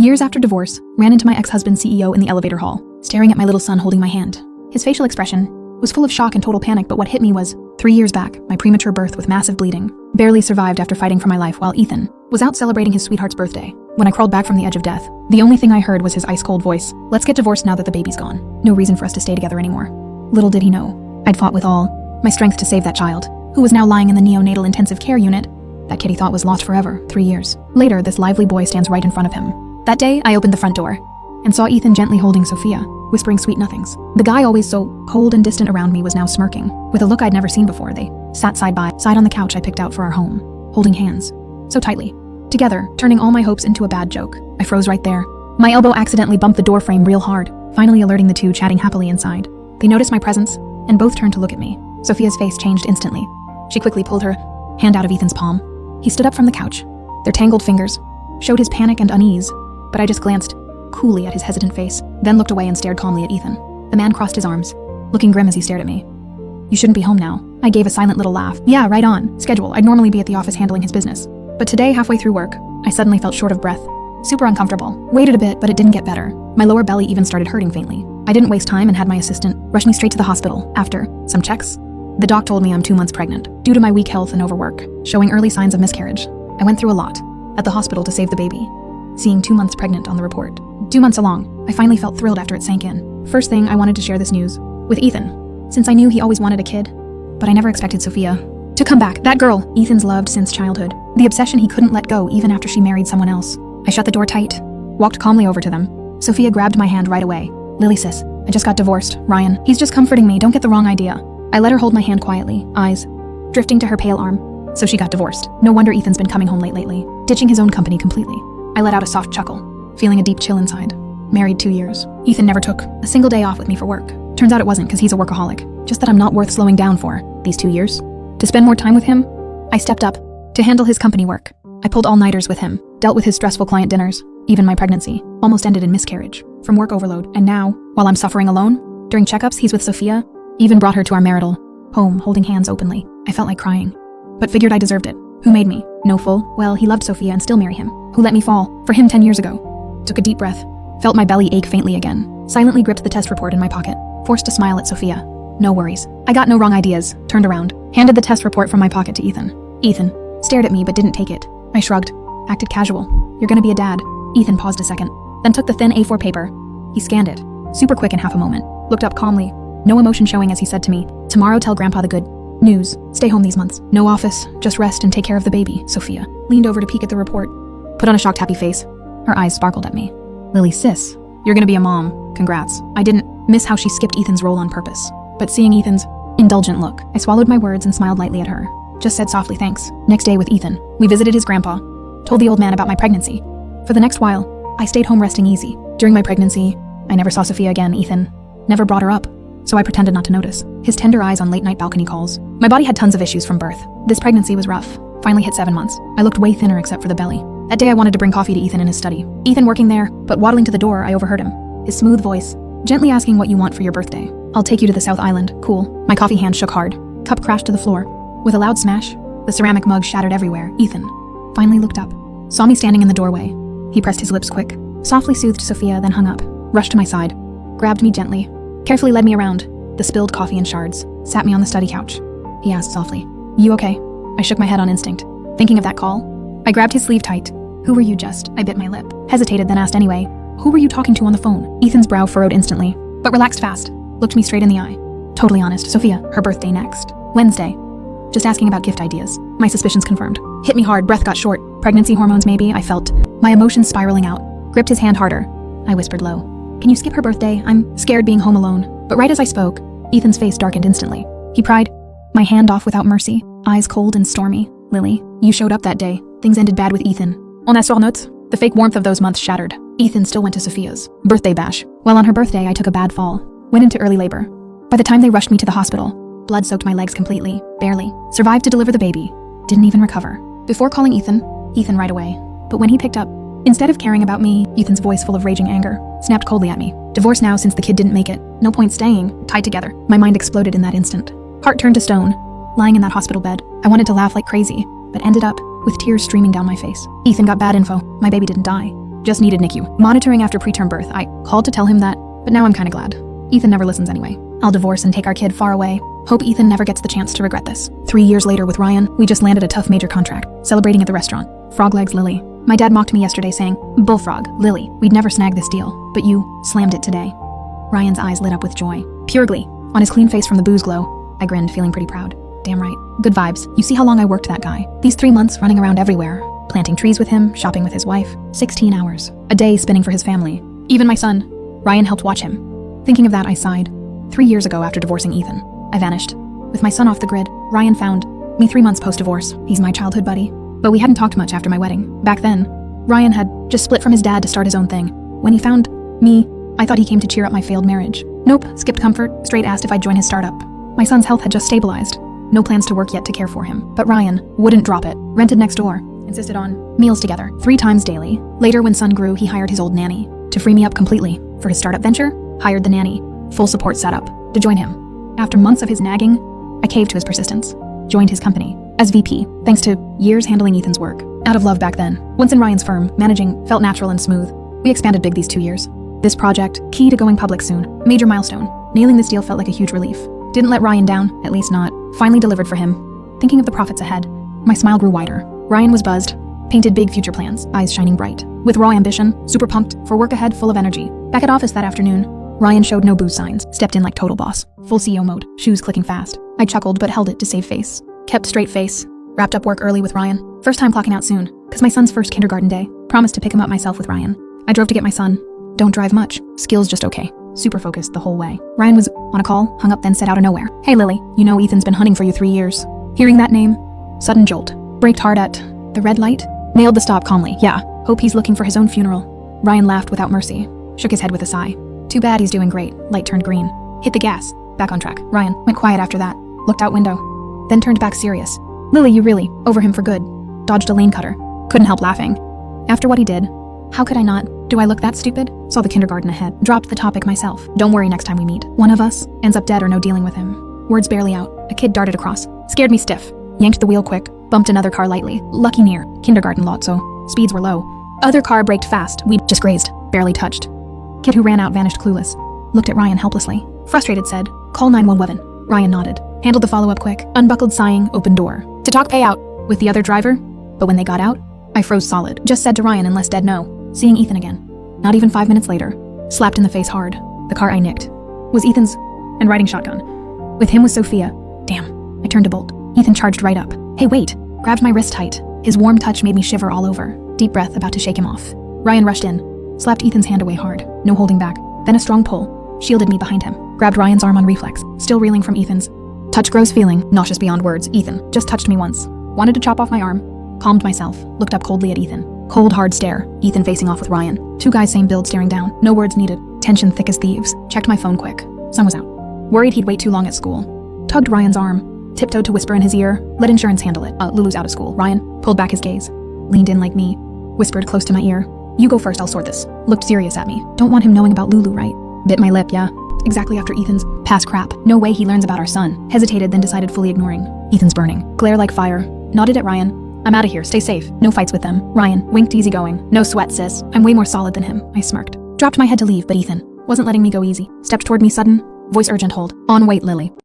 Years after divorce, ran into my ex-husband's CEO in the elevator hall, staring at my little son holding my hand. His facial expression was full of shock and total panic, but what hit me was 3 years back, my premature birth with massive bleeding. Barely survived after fighting for my life while Ethan was out celebrating his sweetheart's birthday. When I crawled back from the edge of death, the only thing I heard was his ice-cold voice. Let's get divorced now that the baby's gone. No reason for us to stay together anymore. Little did he know, I'd fought with all my strength to save that child, who was now lying in the neonatal intensive care unit that kid he thought was lost forever. 3 years later, this lively boy stands right in front of him. That day, I opened the front door and saw Ethan gently holding Sophia, whispering sweet nothings. The guy always so cold and distant around me was now smirking, with a look I'd never seen before. They sat side by side on the couch I picked out for our home, holding hands, so tightly, together, turning all my hopes into a bad joke. I froze right there. My elbow accidentally bumped the door frame real hard, finally alerting the two chatting happily inside. They noticed my presence, and both turned to look at me. Sophia's face changed instantly. She quickly pulled her hand out of Ethan's palm. He stood up from the couch. Their tangled fingers showed his panic and unease, but I just glanced coolly at his hesitant face, then looked away and stared calmly at Ethan. The man crossed his arms, looking grim as he stared at me. You shouldn't be home now. I gave a silent little laugh. Yeah, right on schedule. I'd normally be at the office handling his business. But today, halfway through work, I suddenly felt short of breath. Super uncomfortable. Waited a bit, but it didn't get better. My lower belly even started hurting faintly. I didn't waste time and had my assistant rush me straight to the hospital. After some checks, the doc told me I'm 2 months pregnant, due to my weak health and overwork, showing early signs of miscarriage. I went through a lot at the hospital to save the baby, seeing 2 months pregnant on the report. 2 months along, I finally felt thrilled after it sank in. First thing, I wanted to share this news with Ethan, since I knew he always wanted a kid, but I never expected Sophia to come back. That girl Ethan's loved since childhood, the obsession he couldn't let go even after she married someone else. I shut the door tight, walked calmly over to them. Sophia grabbed my hand right away. Lily sis, I just got divorced. Ryan, he's just comforting me, don't get the wrong idea. I let her hold my hand quietly, eyes drifting to her pale arm. So she got divorced. No wonder Ethan's been coming home late lately, ditching his own company completely. I let out a soft chuckle, feeling a deep chill inside. Married 2 years. Ethan never took a single day off with me for work. Turns out it wasn't because he's a workaholic, just that I'm not worth slowing down for. These 2 years? To spend more time with him, I stepped up to handle his company work. I pulled all-nighters with him, dealt with his stressful client dinners. Even my pregnancy almost ended in miscarriage from work overload. And now, while I'm suffering alone, during checkups he's with Sophia, even brought her to our marital home, holding hands openly. I felt like crying, but figured I deserved it. Who made me? Know full well he loved Sophia and still marry him. Who let me fall for him 10 years ago? Took a deep breath, felt my belly ache faintly again, silently gripped the test report in my pocket, forced a smile at Sophia. No worries. I got no wrong ideas. Turned around, handed the test report from my pocket to Ethan. Ethan stared at me but didn't take it. I shrugged, acted casual. You're gonna be a dad. Ethan paused a second, then took the thin A4 paper. He scanned it, super quick in half a moment, looked up calmly, no emotion showing as he said to me, tomorrow tell Grandpa the good news. Stay home these months. No office, just rest and take care of the baby. Sophia leaned over to peek at the report, put on a shocked happy face. Her eyes sparkled at me. Lily sis, you're gonna be a mom. Congrats. I didn't miss how she skipped Ethan's role on purpose, but seeing Ethan's indulgent look, I swallowed my words and smiled lightly at her. Just said softly thanks. Next day with Ethan, we visited his grandpa, told the old man about my pregnancy. For the next while, I stayed home resting easy. During my pregnancy, I never saw Sophia again. Ethan never brought her up, so I pretended not to notice. His tender eyes on late-night balcony calls. My body had tons of issues from birth. This pregnancy was rough. Finally hit 7 months. I looked way thinner except for the belly. That day I wanted to bring coffee to Ethan in his study. Ethan working there, but waddling to the door, I overheard him. His smooth voice, gently asking what you want for your birthday. I'll take you to the South Island. Cool. My coffee hand shook hard. Cup crashed to the floor. With a loud smash, the ceramic mug shattered everywhere. Ethan finally looked up, saw me standing in the doorway. He pressed his lips quick, softly soothed Sophia, then hung up, rushed to my side, grabbed me gently, carefully led me around the spilled coffee and shards, sat me on the study couch. He asked softly, you okay? I shook my head on instinct, thinking of that call. I grabbed his sleeve tight. Who were you just? I bit my lip, hesitated, then asked anyway, who were you talking to on the phone? Ethan's brow furrowed instantly, but relaxed fast, looked me straight in the eye. Totally honest. Sophia, her birthday next Wednesday. Just asking about gift ideas. My suspicions confirmed. Hit me hard, breath got short. Pregnancy hormones maybe, I felt. My emotions spiraling out. Gripped his hand harder. I whispered low. Can you skip her birthday? I'm scared being home alone. But right as I spoke, Ethan's face darkened instantly. He pried my hand off without mercy, eyes cold and stormy. Lily, you showed up that day. Things ended bad with Ethan. On a soir note, the fake warmth of those months shattered. Ethan still went to Sophia's birthday bash. While on her birthday, I took a bad fall. Went into early labor. By the time they rushed me to the hospital, blood soaked my legs completely, barely. Survived to deliver the baby. Didn't even recover. Before calling Ethan right away. But when he picked up, instead of caring about me, Ethan's voice full of raging anger, snapped coldly at me. Divorced now since the kid didn't make it. No point staying, tied together. My mind exploded in that instant. Heart turned to stone. Lying in that hospital bed, I wanted to laugh like crazy, but ended up with tears streaming down my face. Ethan got bad info. My baby didn't die. Just needed NICU. Monitoring after preterm birth. I called to tell him that, but now I'm kinda glad. Ethan never listens anyway. I'll divorce and take our kid far away. Hope Ethan never gets the chance to regret this. 3 years later with Ryan, we just landed a tough major contract, celebrating at the restaurant. Frog legs Lily. My dad mocked me yesterday saying, "Bullfrog, Lily, we'd never snag this deal, but you slammed it today." Ryan's eyes lit up with joy. Pure glee. On his clean face from the booze glow, I grinned, feeling pretty proud. Damn right. Good vibes. You see how long I worked that guy? These 3 months running around everywhere, planting trees with him, shopping with his wife. 16 hours. A day spinning for his family. Even my son, Ryan, helped watch him. Thinking of that, I sighed. 3 years ago after divorcing Ethan, I vanished. With my son off the grid, Ryan found me 3 months post-divorce. He's my childhood buddy. But we hadn't talked much after my wedding. Back then, Ryan had just split from his dad to start his own thing. When he found me, I thought he came to cheer up my failed marriage. Nope, skipped comfort, straight asked if I'd join his startup. My son's health had just stabilized. No plans to work yet to care for him. But Ryan wouldn't drop it. Rented next door. Insisted on meals together, 3 times daily. Later, when son grew, he hired his old nanny. To free me up completely for his startup venture, hired the nanny. Full support setup to join him. After months of his nagging, I caved to his persistence. Joined his company as VP, thanks to years handling Ethan's work. Out of love back then. Once in Ryan's firm, managing felt natural and smooth. We expanded big these 2 years. This project, key to going public soon. Major milestone. Nailing this deal felt like a huge relief. Didn't let Ryan down, at least not. Finally delivered for him. Thinking of the profits ahead, my smile grew wider. Ryan was buzzed, painted big future plans, eyes shining bright. With raw ambition, super pumped, for work ahead full of energy. Back at office that afternoon, Ryan showed no booze signs, stepped in like total boss. Full CEO mode, shoes clicking fast. I chuckled but held it to save face. Kept straight face. Wrapped up work early with Ryan. First time clocking out soon, cause my son's first kindergarten day. Promised to pick him up myself with Ryan. I drove to get my son. Don't drive much, skills just okay. Super focused the whole way. Ryan was on a call, hung up then said out of nowhere, "Hey Lily, you know Ethan's been hunting for you 3 years. Hearing that name, sudden jolt. Braked hard at the red light. Nailed the stop calmly, yeah. Hope he's looking for his own funeral. Ryan laughed without mercy. Shook his head with a sigh. Too bad he's doing great. Light turned green. Hit the gas. Back on track. Ryan went quiet after that. Looked out window. Then turned back serious. Lily, you really, over him for good. Dodged a lane cutter. Couldn't help laughing. After what he did, how could I not? Do I look that stupid? Saw the kindergarten ahead. Dropped the topic myself. Don't worry next time we meet. One of us ends up dead or no dealing with him. Words barely out. A kid darted across. Scared me stiff. Yanked the wheel quick. Bumped another car lightly. Lucky near. Kindergarten lot, so speeds were low. Other car braked fast. We just grazed. Barely touched. Kid who ran out vanished clueless. Looked at Ryan helplessly. Frustrated said, "Call 911. Ryan nodded. Handled the follow-up quick. Unbuckled sighing, open door. To talk payout with the other driver. But when they got out, I froze solid. Just said to Ryan unless dead no. Seeing Ethan again. Not even 5 minutes later. Slapped in the face hard. The car I nicked was Ethan's and riding shotgun. With him was Sophia. Damn. I turned to bolt. Ethan charged right up. Hey wait. Grabbed my wrist tight. His warm touch made me shiver all over. Deep breath about to shake him off. Ryan rushed in. Slapped Ethan's hand away hard. No holding back. Then a strong pull. Shielded me behind him. Grabbed Ryan's arm on reflex. Still reeling from Ethan's. Touch gross feeling. Nauseous beyond words. Ethan just touched me once. Wanted to chop off my arm. Calmed myself. Looked up coldly at Ethan. Cold, hard stare. Ethan facing off with Ryan. 2 guys same build staring down. No words needed. Tension thick as thieves. Checked my phone quick. Sun was out. Worried he'd wait too long at school. Tugged Ryan's arm. Tiptoed to whisper in his ear. Let insurance handle it. Lulu's out of school. Ryan pulled back his gaze. Leaned in like me. Whispered close to my ear. You go first, I'll sort this. Looked serious at me. Don't want him knowing about Lulu, right? Bit my lip, yeah. Exactly after Ethan's past crap. No way he learns about our son. Hesitated, then decided fully ignoring. Ethan's burning. Glare like fire. Nodded at Ryan. I'm out of here, stay safe. No fights with them. Ryan winked easygoing. No sweat, sis. I'm way more solid than him. I smirked. Dropped my head to leave, but Ethan wasn't letting me go easy. Stepped toward me sudden. Voice urgent hold. On wait, Lily.